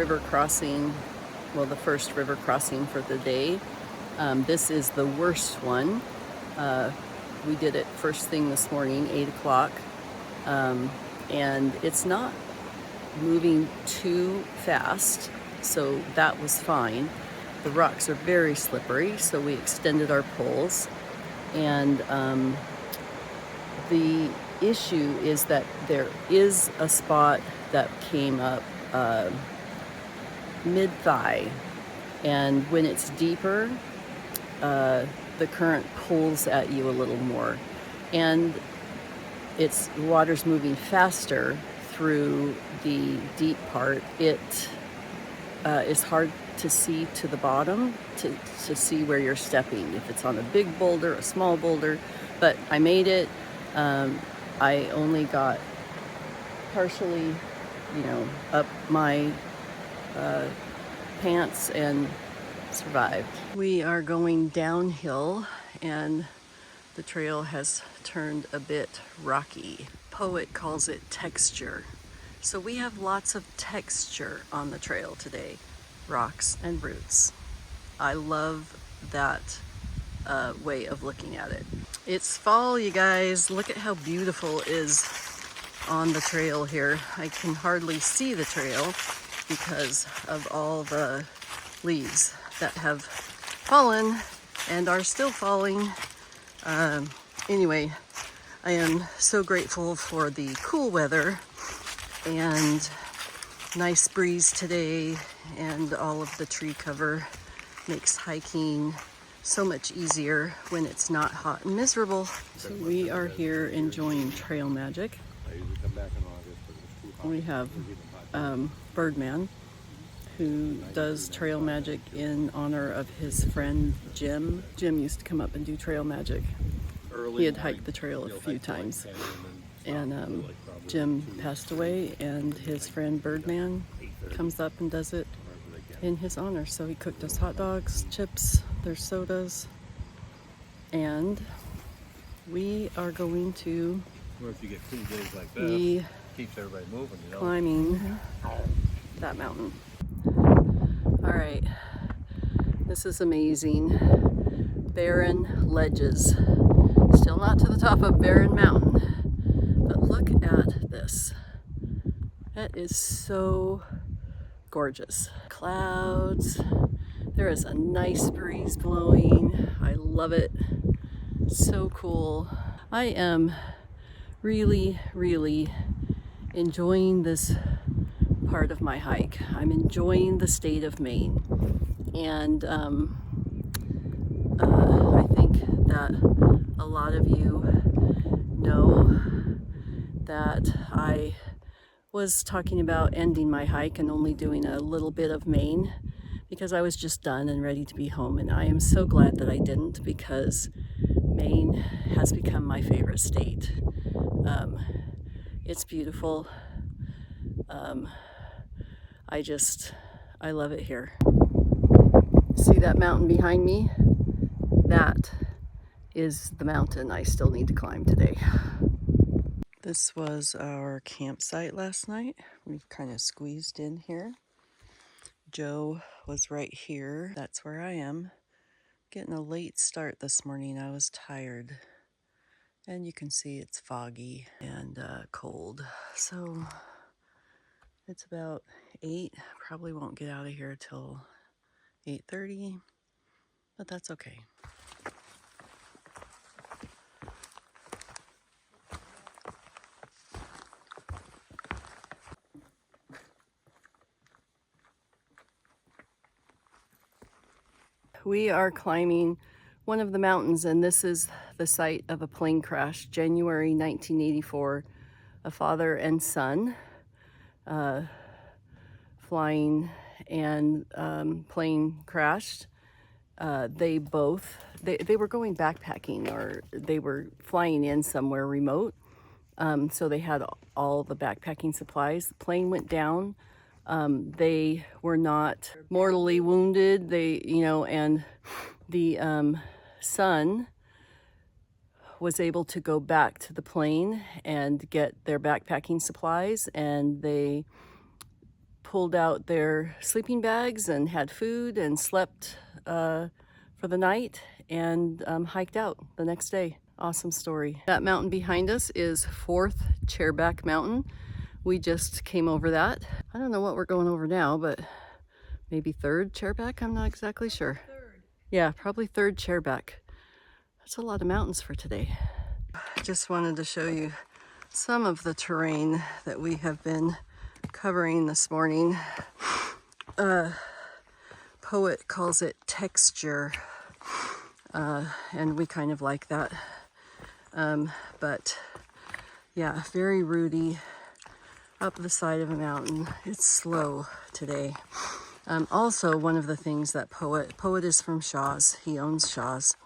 river crossing, well, the first river crossing for the day. This is the worst one. We did it first thing this morning, 8 o'clock, and it's not moving too fast, so that was fine. The rocks are very slippery, so we extended our poles, and the issue is that there is a spot that came up mid-thigh, and when it's deeper, the current pulls at you a little more, and water's moving faster through the deep part. It is hard to see to the bottom, to see where you're stepping, if it's on a big boulder, a small boulder, but I made it. I only got partially, up my pants and survived. We are going downhill and the trail has turned a bit rocky. Poet calls it texture. So we have lots of texture on the trail today, rocks and roots. I love that way of looking at it. It's fall, you guys. Look at how beautiful it is on the trail here. I can hardly see the trail because of all the leaves that have fallen and are still falling. Anyway, I am so grateful for the cool weather and nice breeze today, and all of the tree cover makes hiking so much easier when it's not hot and miserable. So we are here enjoying trail magic. We have Birdman, who does trail magic in honor of his friend Jim. Jim used to come up and do trail magic. He had hiked the trail a few times, and Jim passed away, and his friend Birdman comes up and does it in his honor. So he cooked us hot dogs, chips, there's sodas, and we are going to if you get 2 days like this, keeps everybody moving, climbing that mountain. All right, this is amazing. Barren ledges. Still not to the top of Barren Mountain, but look at this. That is so gorgeous. Clouds. There is a nice breeze blowing. I love it. So cool. I am really, really enjoying this part of my hike. I'm enjoying the state of Maine, and I think that a lot of you know that I was talking about ending my hike and only doing a little bit of Maine because I was just done and ready to be home, and I am so glad that I didn't, because Maine has become my favorite state. It's beautiful. I love it here. See that mountain behind me? That is the mountain I still need to climb today. This was our campsite last night. We've kind of squeezed in here. Joe was right here. That's where I am. Getting a late start this morning. I was tired. And you can see it's foggy and cold. So it's about 8. Probably won't get out of here till 8:30, but that's okay. We are climbing one of the mountains, and this is the site of a plane crash, January 1984. A father and son flying, and plane crashed. They were going backpacking, or they were flying in somewhere remote. So they had all the backpacking supplies. The plane went down. They were not mortally wounded. And the son was able to go back to the plane and get their backpacking supplies, and they pulled out their sleeping bags and had food and slept for the night and hiked out the next day. Awesome story. That mountain behind us is 4th Chairback Mountain. We just came over that. I don't know what we're going over now, but maybe 3rd Chairback? I'm not exactly sure. Yeah, probably 3rd Chairback. That's a lot of mountains for today. Just wanted to show you some of the terrain that we have been covering this morning. Poet calls it texture, and we kind of like that. But yeah, very rooty, up the side of a mountain. It's slow today. Also, one of the things that Poet is from Shaw's. He owns Shaw's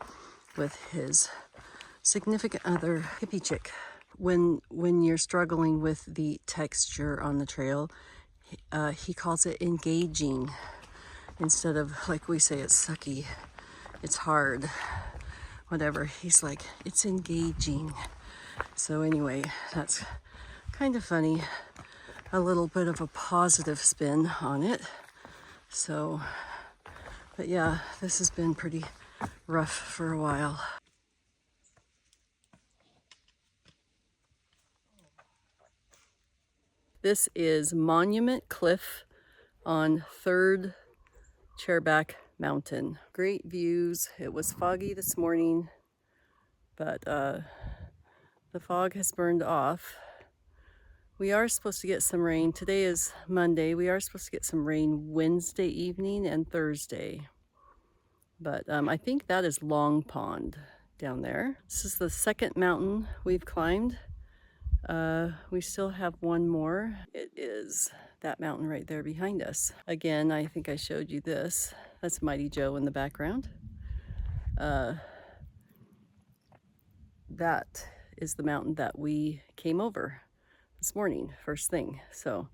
with his significant other, Hippie Chick. When you're struggling with the texture on the trail, he calls it engaging. Instead of, like we say, it's sucky, it's hard, whatever. He's like, it's engaging. So anyway, that's kind of funny. A little bit of a positive spin on it. So, but yeah, this has been pretty rough for a while. This is Monument Cliff on 3rd Chairback Mountain. Great views. It was foggy this morning, but the fog has burned off. We are supposed to get some rain. Today is Monday. We are supposed to get some rain Wednesday evening and Thursday. But I think that is Long Pond down there. This is the 2nd mountain we've climbed. We still have one more. It is that mountain right there behind us. Again, I think I showed you this. That's Mighty Joe in the background. That is the mountain that we came over this morning, first thing. So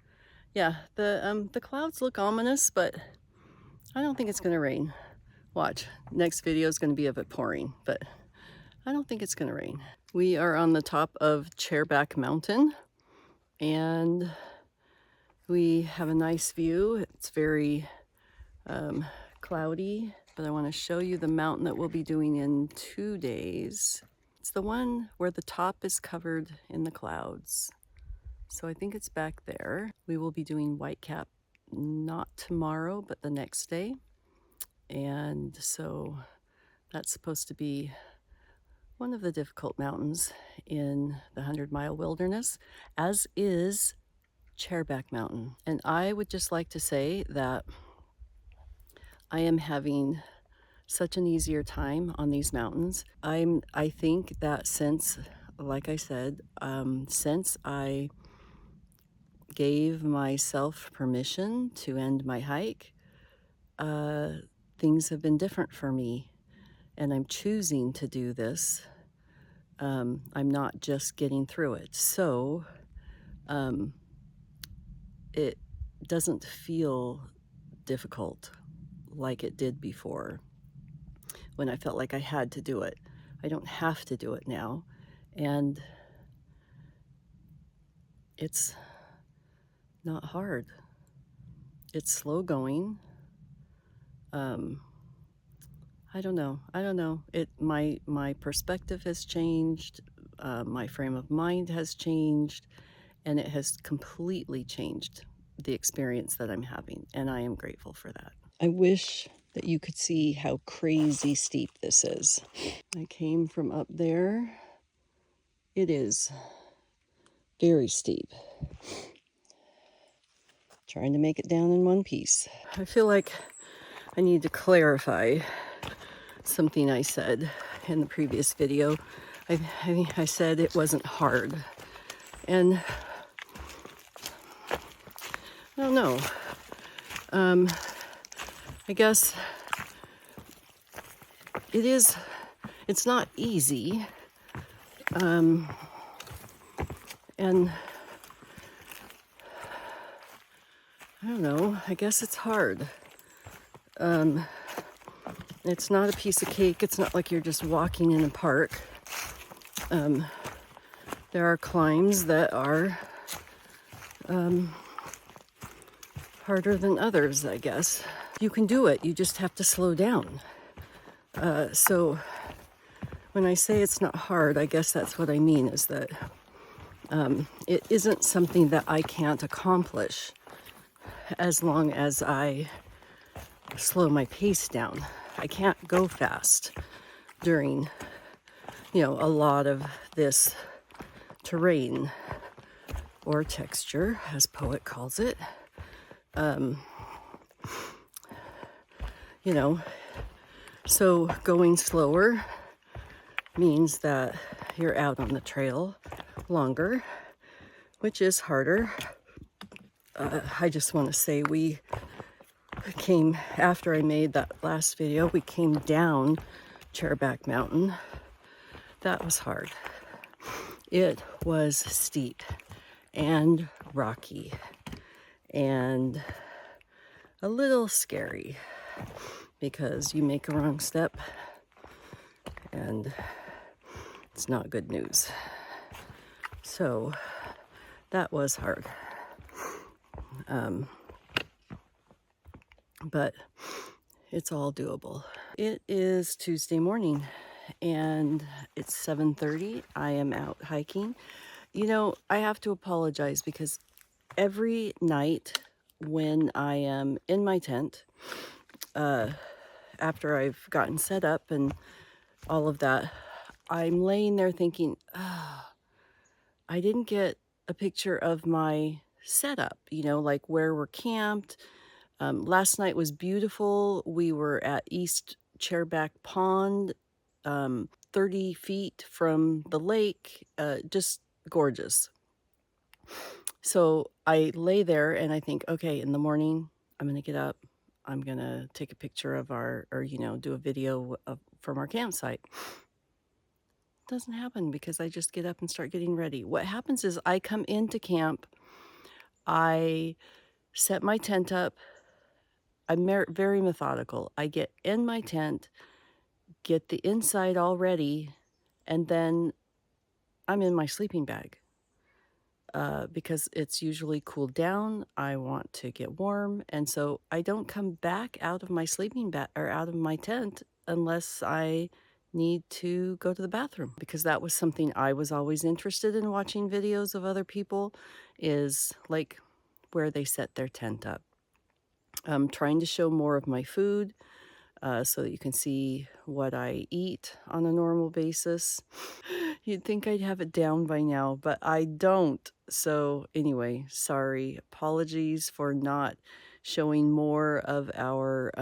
yeah, the clouds look ominous, but I don't think it's gonna rain. Watch, next video is gonna be of it pouring, but I don't think it's gonna rain. We are on the top of Chairback Mountain and we have a nice view. It's very cloudy, but I want to show you the mountain that we'll be doing in 2 days. It's the one where the top is covered in the clouds. So I think it's back there. We will be doing Whitecap not tomorrow, but the next day. And so that's supposed to be one of the difficult mountains in the 100-mile wilderness, as is Chairback Mountain. And I would just like to say that I am having such an easier time on these mountains. I think that since, like I said, since I gave myself permission to end my hike, things have been different for me. And I'm choosing to do this. I'm not just getting through it. So it doesn't feel difficult like it did before when I felt like I had to do it. I don't have to do it now. And it's not hard. It's slow going. I don't know. My perspective has changed. My frame of mind has changed, and it has completely changed the experience that I'm having, and I am grateful for that. I wish that you could see how crazy steep this is. I came from up there. It is very steep. Trying to make it down in one piece. I feel like I need to clarify something I said in the previous video. I said it wasn't hard. And I don't know. I guess it's not easy. And I don't know, I guess it's hard. It's not a piece of cake. It's not like you're just walking in a park. There are climbs that are harder than others, I guess. You can do it, you just have to slow down. So when I say it's not hard, I guess that's what I mean, is that it isn't something that I can't accomplish as long as I slow my pace down. I can't go fast during, a lot of this terrain or texture, as Poet calls it. So going slower means that you're out on the trail longer, which is harder. I just want to say after I made that last video, we came down Chairback Mountain. That was hard. It was steep and rocky and a little scary because you make a wrong step and it's not good news. So that was hard. But it's all doable. It is Tuesday morning and it's 7:30. I am out hiking. I have to apologize because every night when I am in my tent, after I've gotten set up and all of that, I'm laying there thinking, I didn't get a picture of my setup, like where we're camped. Last night was beautiful. We were at East Chairback Pond, 30 feet from the lake, just gorgeous. So I lay there and I think, okay, in the morning, I'm going to get up. I'm going to take a picture of do a video from our campsite. Doesn't happen because I just get up and start getting ready. What happens is I come into camp, I set my tent up. I'm very methodical. I get in my tent, get the inside all ready, and then I'm in my sleeping bag because it's usually cooled down. I want to get warm, and so I don't come back out of my sleeping bag or out of my tent unless I need to go to the bathroom, because that was something I was always interested in watching videos of other people, is like where they set their tent up. I'm trying to show more of my food so that you can see what I eat on a normal basis. You'd think I'd have it down by now, but I don't. So anyway, sorry. Apologies for not showing more of our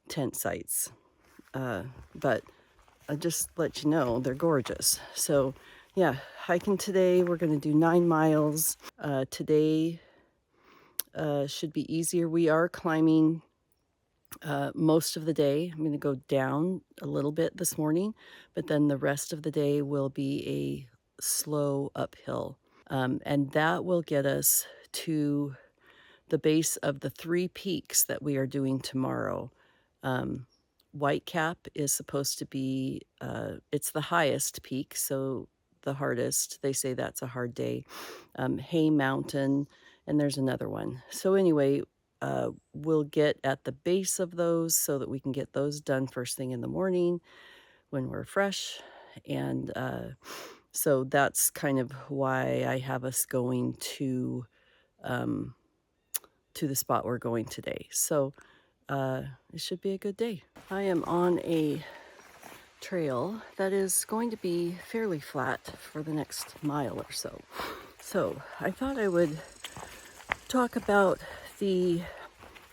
tent sites. But I'll just let you know, they're gorgeous. So yeah, hiking today. We're going to do 9 miles. Today should be easier. We are climbing most of the day. I'm going to go down a little bit this morning, but then the rest of the day will be a slow uphill. And that will get us to the base of the 3 peaks that we are doing tomorrow. Whitecap is supposed to be, it's the highest peak, so the hardest. They say that's a hard day. Hay Mountain, and there's another one. So anyway, we'll get at the base of those so that we can get those done first thing in the morning when we're fresh. And so that's kind of why I have us going to the spot we're going today. So it should be a good day. I am on a trail that is going to be fairly flat for the next mile or so. So I thought I would talk about the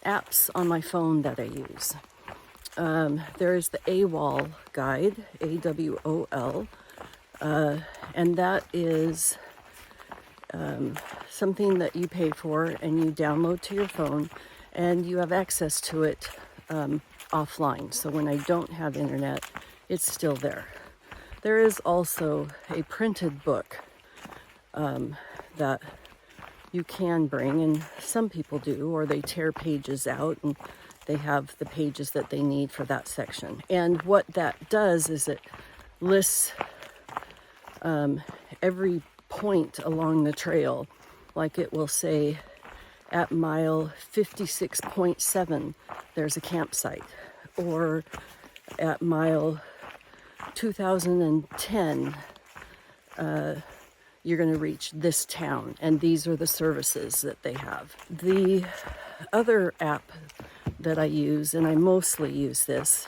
apps on my phone that I use. There is the AWOL guide, AWOL, and that is something that you pay for and you download to your phone, and you have access to it offline. So when I don't have internet, it's still there. There is also a printed book that you can bring, and some people do, or they tear pages out and they have the pages that they need for that section. And what that does is it lists every point along the trail. Like it will say at mile 56.7, there's a campsite. Or at mile 2010, you're going to reach this town, and these are the services that they have. The other app that I use, and I mostly use this,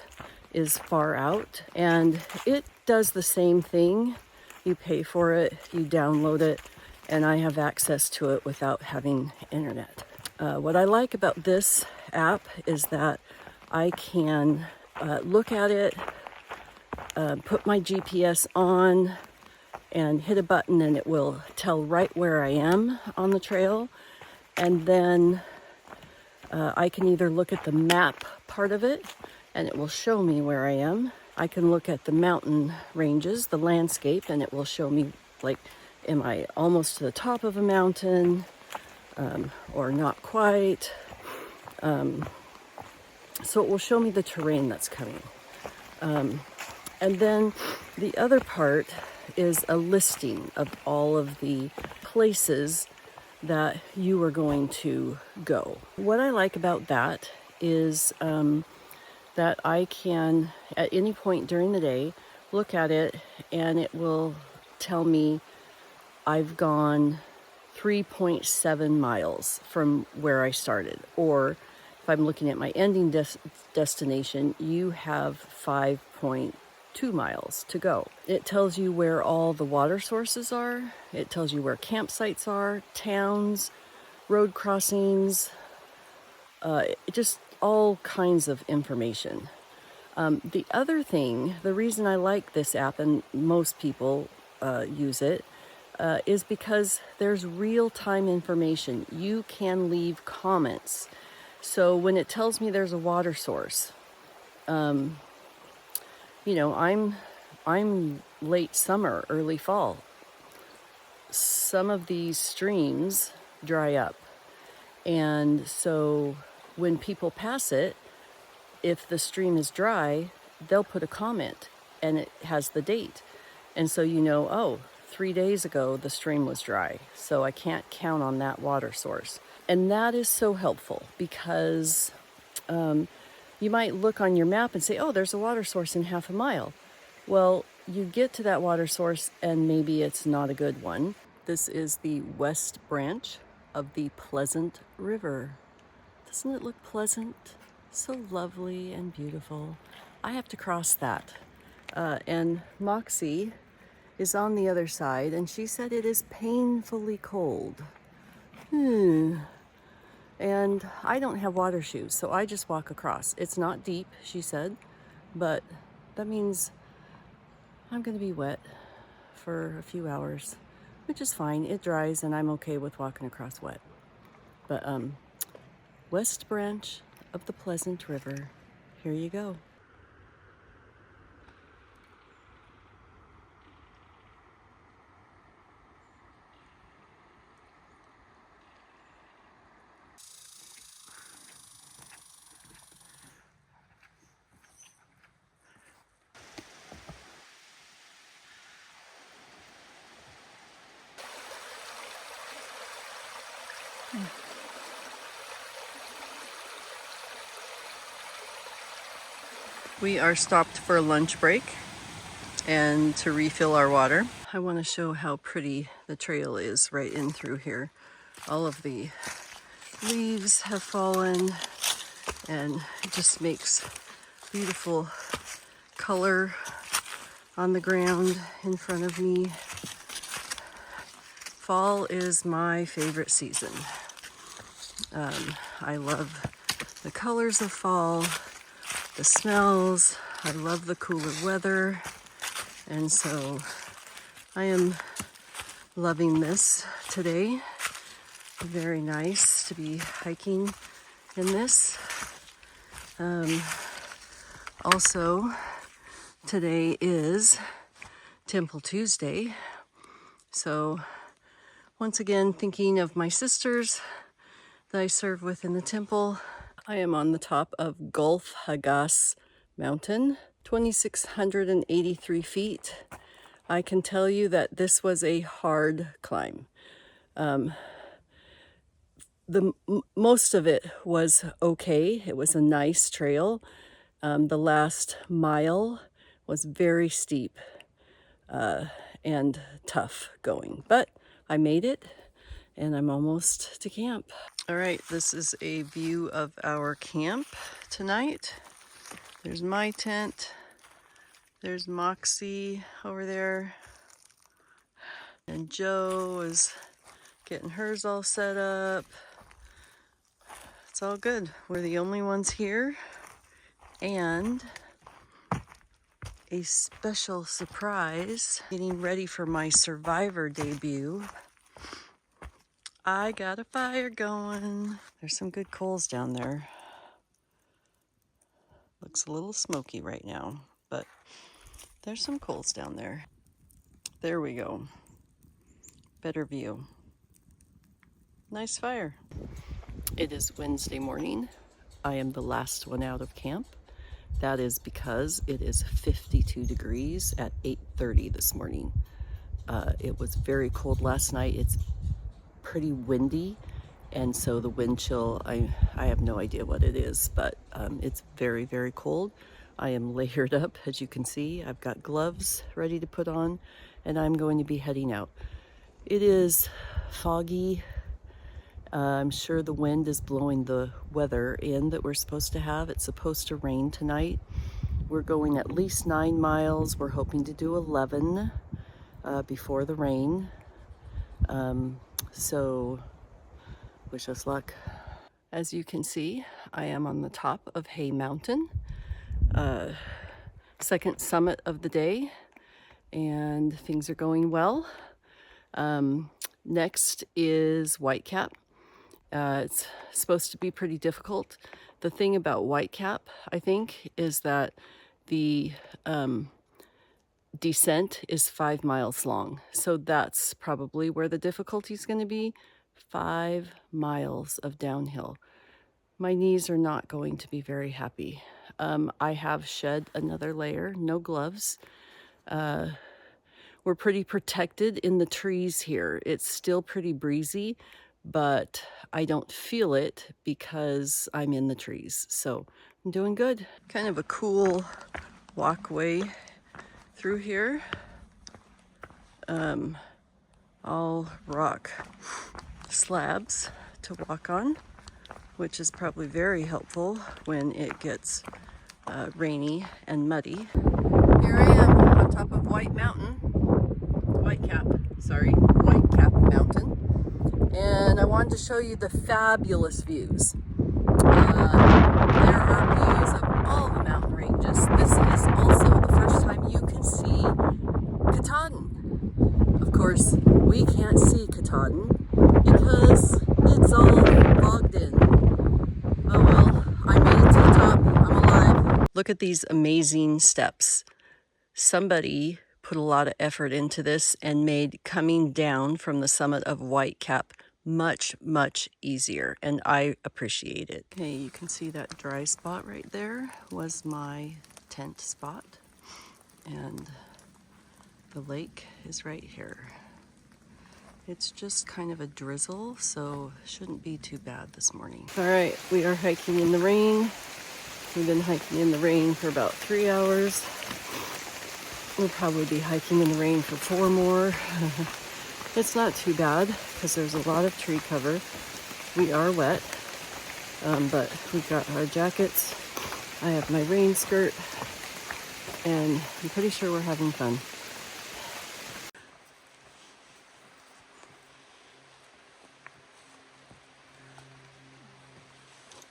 is Far Out, and it does the same thing. You pay for it, you download it, and I have access to it without having internet. What I like about this app is that I can look at it, put my GPS on, and hit a button, and it will tell right where I am on the trail. And then I can either look at the map part of it, and it will show me where I am. I can look at the mountain ranges, the landscape, and it will show me, like, am I almost to the top of a mountain or not quite? So it will show me the terrain that's coming. And then the other part is a listing of all of the places that you are going to go. What I like about that is that I can, at any point during the day, look at it and it will tell me I've gone 3.7 miles from where I started. Or if I'm looking at my ending destination, you have 5.2 miles to go. It tells you where all the water sources are. It tells you where campsites are, towns, road crossings, just all kinds of information. The other thing, the reason I like this app, and most people use it, is because there's real-time information. You can leave comments. So when it tells me there's a water source, you know, I'm late summer, early fall. Some of these streams dry up. And so when people pass it, if the stream is dry, they'll put a comment and it has the date. And so you know, oh, 3 days ago the stream was dry, so I can't count on that water source. And that is so helpful because you might look on your map and say, oh, there's a water source in half a mile. Well, you get to that water source and maybe it's not a good one. This is the west branch of the Pleasant River. Doesn't it look pleasant? So lovely and beautiful. I have to cross that. And Moxie is on the other side, and she said it is painfully cold. And I don't have water shoes, so I just walk across. It's not deep, she said, but that means I'm going to be wet for a few hours, which is fine. It dries, and I'm okay with walking across wet. But west branch of the Pleasant River. Here you go. We are stopped for a lunch break and to refill our water. I want to show how pretty the trail is right in through here. All of the leaves have fallen and it just makes beautiful color on the ground in front of me. Fall is my favorite season. I love the colors of fall, the smells. I love the cooler weather, and so I am loving this today. Very nice to be hiking in this. Also, today is Temple Tuesday, so once again thinking of my sisters that I serve with in the temple. I am on the top of Gulf Hagas Mountain, 2,683 feet. I can tell you that this was a hard climb. most of it was okay. It was a nice trail. The last mile was very steep and tough going, but I made it and I'm almost to camp. All right, this is a view of our camp tonight. There's my tent. There's Moxie over there. And Joe is getting hers all set up. It's all good. We're the only ones here. And a special surprise, getting ready for my Survivor debut. I got a fire going. There's some good coals down there. Looks a little smoky right now, but there's some coals down there. There we go. Better view. Nice fire. It is Wednesday morning. I am the last one out of camp. That is because it is 52 degrees at 8:30 this morning. It was very cold last night. It's pretty windy, and so the wind chill, I have no idea what it is, but it's very, very cold. I am layered up, as you can see. I've got gloves ready to put on, and I'm going to be heading out. It is foggy. I'm sure the wind is blowing the weather in that we're supposed to have. It's supposed to rain tonight. We're going at least 9 miles. We're hoping to do 11 before the rain. So wish us luck. As you can see, I am on the top of Hay Mountain, second summit of the day, and things are going well. Next is Whitecap. It's supposed to be pretty difficult. The thing about Whitecap, I think, is that the descent is 5 miles long. So that's probably where the difficulty is going to be. 5 miles of downhill. My knees are not going to be very happy. I have shed another layer, no gloves. We're pretty protected in the trees here. It's still pretty breezy, but I don't feel it because I'm in the trees. So I'm doing good. Kind of a cool walkway through here. All rock slabs to walk on, which is probably very helpful when it gets rainy and muddy. Here I am on top of Whitecap Mountain. And I wanted to show you the fabulous views. There are views of all the mountain ranges. This is also the first time you can see Katahdin. Of course, we can't see Katahdin because it's all bogged in. Oh well, I made it to the top. I'm alive. Look at these amazing steps. Somebody put a lot of effort into this and made coming down from the summit of Whitecap much, much easier, and I appreciate it. Okay, you can see that dry spot right there was my tent spot, and the lake is right here. It's just kind of a drizzle, so shouldn't be too bad this morning. All right, we are hiking in the rain. We've been hiking in the rain for about 3 hours. We'll probably be hiking in the rain for 4 more. It's not too bad because there's a lot of tree cover. We are wet, but we've got our jackets. I have my rain skirt, and I'm pretty sure we're having fun.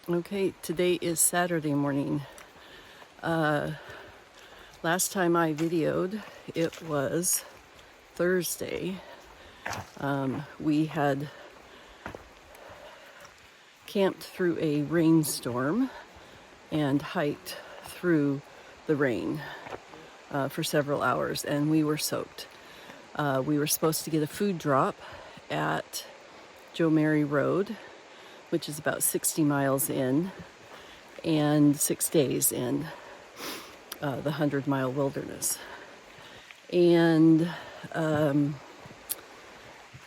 Okay, today is Saturday morning. Last time I videoed, it was Thursday. We had camped through a rainstorm and hiked through the rain for several hours, and we were soaked. We were supposed to get a food drop at Joe Mary Road, which is about 60 miles in and 6 days in the 100-mile wilderness. And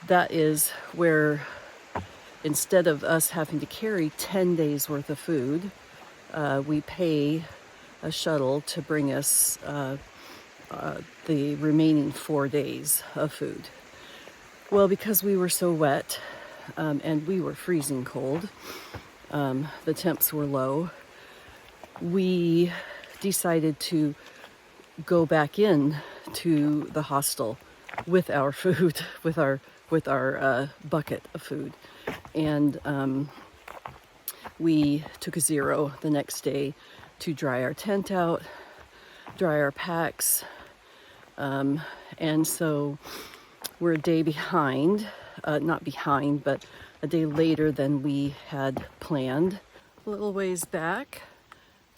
that is where instead of us having to carry 10 days worth of food, we pay a shuttle to bring us the remaining 4 days of food. Well, because we were so wet and we were freezing cold, the temps were low, we decided to go back in to the hostel with our food, with our bucket of food, and we took a zero the next day to dry our tent out, dry our packs, and so we're a day behind, not behind, but a day later than we had planned. A little ways back,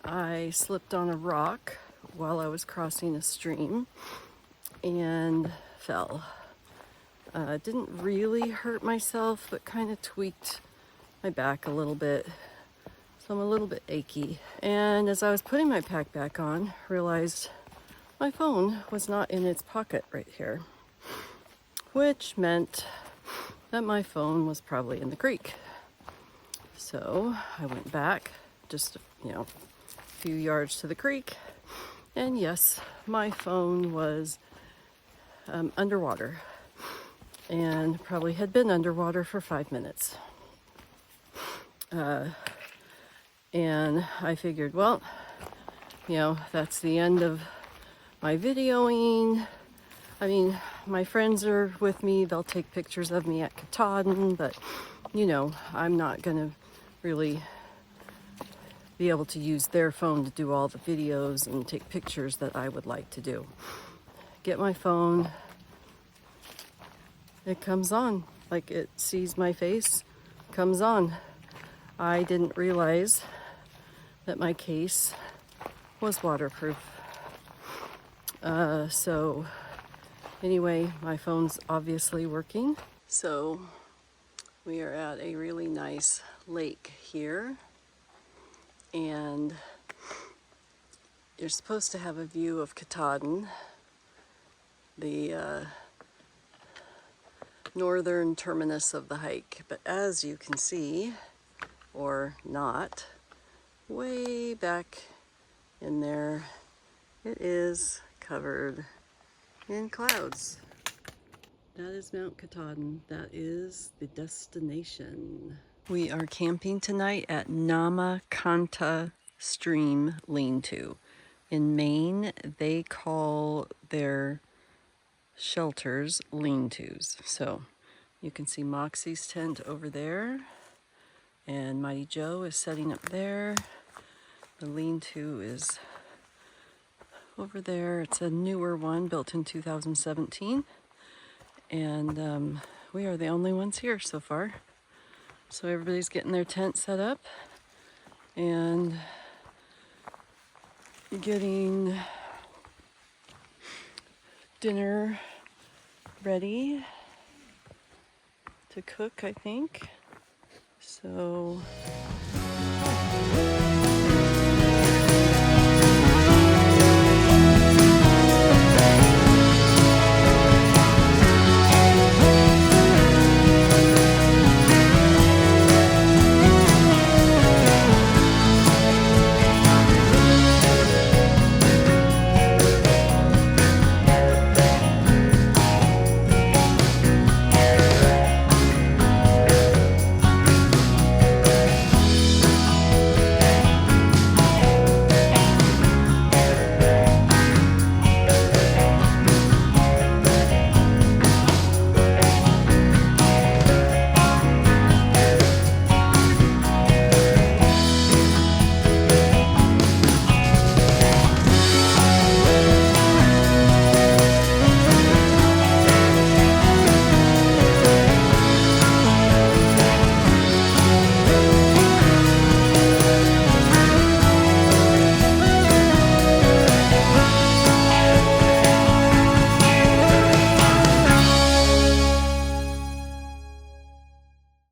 I slipped on a rock while I was crossing a stream and fell. Didn't really hurt myself, but kind of tweaked my back a little bit. So I'm a little bit achy. And as I was putting my pack back on, realized my phone was not in its pocket right here, which meant that my phone was probably in the creek. So I went back just, a few yards to the creek, and yes, my phone was underwater, and probably had been underwater for 5 minutes. And I figured, well, that's the end of my videoing. I mean, my friends are with me, they'll take pictures of me at Katahdin, but I'm not gonna really be able to use their phone to do all the videos and take pictures that I would like to do. Get my phone, it comes on, like it sees my face, comes on. I didn't realize that my case was waterproof. So anyway, my phone's obviously working. So we are at a really nice lake here, and you're supposed to have a view of Katahdin, the northern terminus of the hike. But as you can see, or not, way back in there, it is covered in clouds. That is Mount Katahdin. That is the destination. We are camping tonight at Namakanta Stream Lean-To. In Maine, they call their shelters lean-tos. So you can see Moxie's tent over there, and Mighty Joe is setting up there. The lean-to is over there. It's a newer one, built in 2017, and we are the only ones here so far. So everybody's getting their tent set up and getting dinner ready to cook, I think. So